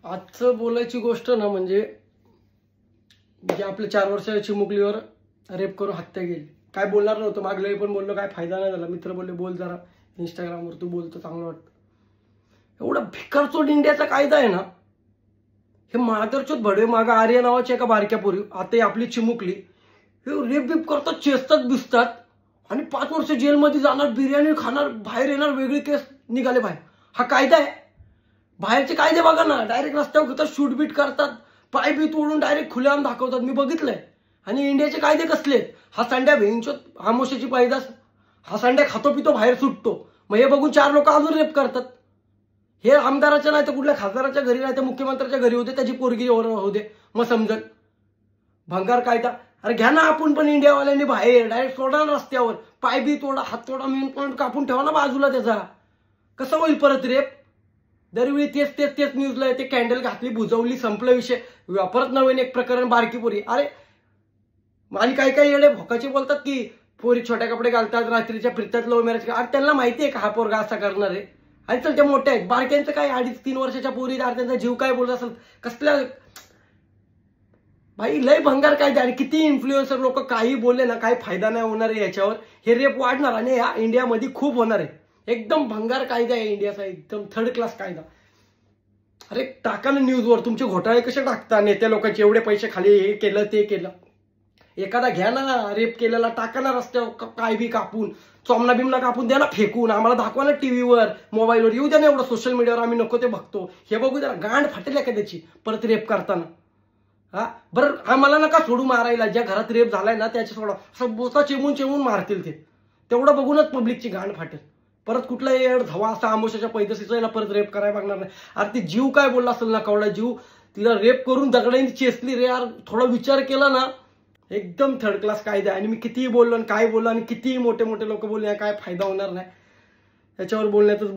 आजचं बोलायची गोष्ट ना म्हणजे आपल्या 4 वर्षाच्या चिमुकलीवर रेप करून हत्या गेली. काय बोलणार नव्हतं, मागले पण बोललो, काय फायदा नाही झाला. मित्र बोलले बोल जरा इंस्टाग्रामवर, तू बोलतो चांगलं वाटतं. एवढा भिकारचोट इंडियाचा कायदा आहे ना. हे मादरचोद भडवे मागा आर्या नावाच्या एका बारक्या पोरी, आता आपली चिमुकली, हे रेप बिप करतात, चेस्तात बिसतात आणि 5 वर्ष जेलमध्ये जाणार, बिर्याणी खाणार, बाहेर येणार, वेगळी केस निघाले बाहेर. हा कायदा आहे? बाहेरचे कायदे बघा ना, डायरेक्ट रस्त्यावर घेतात, शूटबीट करतात, पाय बी तोडून डायरेक्ट खुल्याम दाखवतात. मी बघितलंय. आणि इंडियाचे कायदे कसले? हा संड्या भेंचोत आमोशाची पैदास, हा संड्या खातो पितो बाहेर सुटतो, मग हे बघून 4 लोक अजून रेप करतात. हे आमदाराच्या नाही तर कुठल्या खासदाराच्या घरी नाही तर मुख्यमंत्र्याच्या घरी होते, त्याची पोरगी होऊ दे, मग समजत. भंगार कायदा. अरे घ्या ना आपण पण इंडियावाल्यांनी बाहेर डायरेक्ट सोडा ना रस्त्यावर, पाय बी तोडा, हात तोडा, मेन पॉईंट कापून ठेवा ना बाजूला त्याचा. कसं होईल परत रेप? दरवेळी तेच तेच तेच न्यूजला येते, कॅन्डल घातली, बुजवली, संपला विषय. परत नवीन एक प्रकरण, बारकी पोरी. अरे आणि काही येडे भोकाचे बोलतात की पोरी छोट्या कपडे घालतात, रात्रीच्या फिरतात, लव्ह मॅरेज. अरे त्यांना माहिती आहे का हा पोरगा असा करणार आहे? आणि चल ते मोठे आहेत, बारक्यांचं काय 2.5-3 वर्षाच्या पोरी, त्यांचा जीव काय बोलत असेल कसल्या. भाई लय भंगार कायदे. आणि किती इन्फ्लुएन्सर लोक काही बोलले ना, काही फायदा नाही होणार आहे याच्यावर. हे रेप वाढणार आणि या इंडियामध्ये खूप होणार आहे. एकदम भंगार कायदा आहे इंडियाचा, एकदम थर्ड क्लास कायदा. अरे टाका ना न्यूजवर, तुमचे घोटाळे कसे टाकता, नेत्या लोकांचे एवढे पैसे खाली, हे केलं ते केलं. एखादा घ्या ना रेप केलेला, टाका ना रस्त्यावर, काय बी कापून, चोमना बिमना कापून द्या ना फेकून, आम्हाला दाखवा ना टीव्हीवर, मोबाईलवर, येऊ द्या ना एवढं सोशल मीडियावर, आम्ही नको ते बघतो. हे बघू द्या, गांड फाटेल एखाद्याची परत रेप करताना. हा बरं, आम्हाला नका सोडू मारायला, ज्या घरात रेप झालाय ना त्याच्या सोडा, असं बोचा चिमून मारतील ते. तेवढं बघूनच पब्लिकची गांड फाटेल. परत कुठला येड धवा असा आमोशाच्या पैदशीचा ना परत रेप करायला बघणार नाही. अरे ती जीव काय बोलला असेल ना, कवडा जीव, तिला रेप करून दगडांनी चेसली रे यार. थोडा विचार केला ना, एकदम थर्ड क्लास कायदा. आणि मी कितीही बोललो आणि काय बोललो आणि कितीही मोठे मोठे लोक बोलले, काय फायदा होणार नाही याच्यावर बोलण्यातच.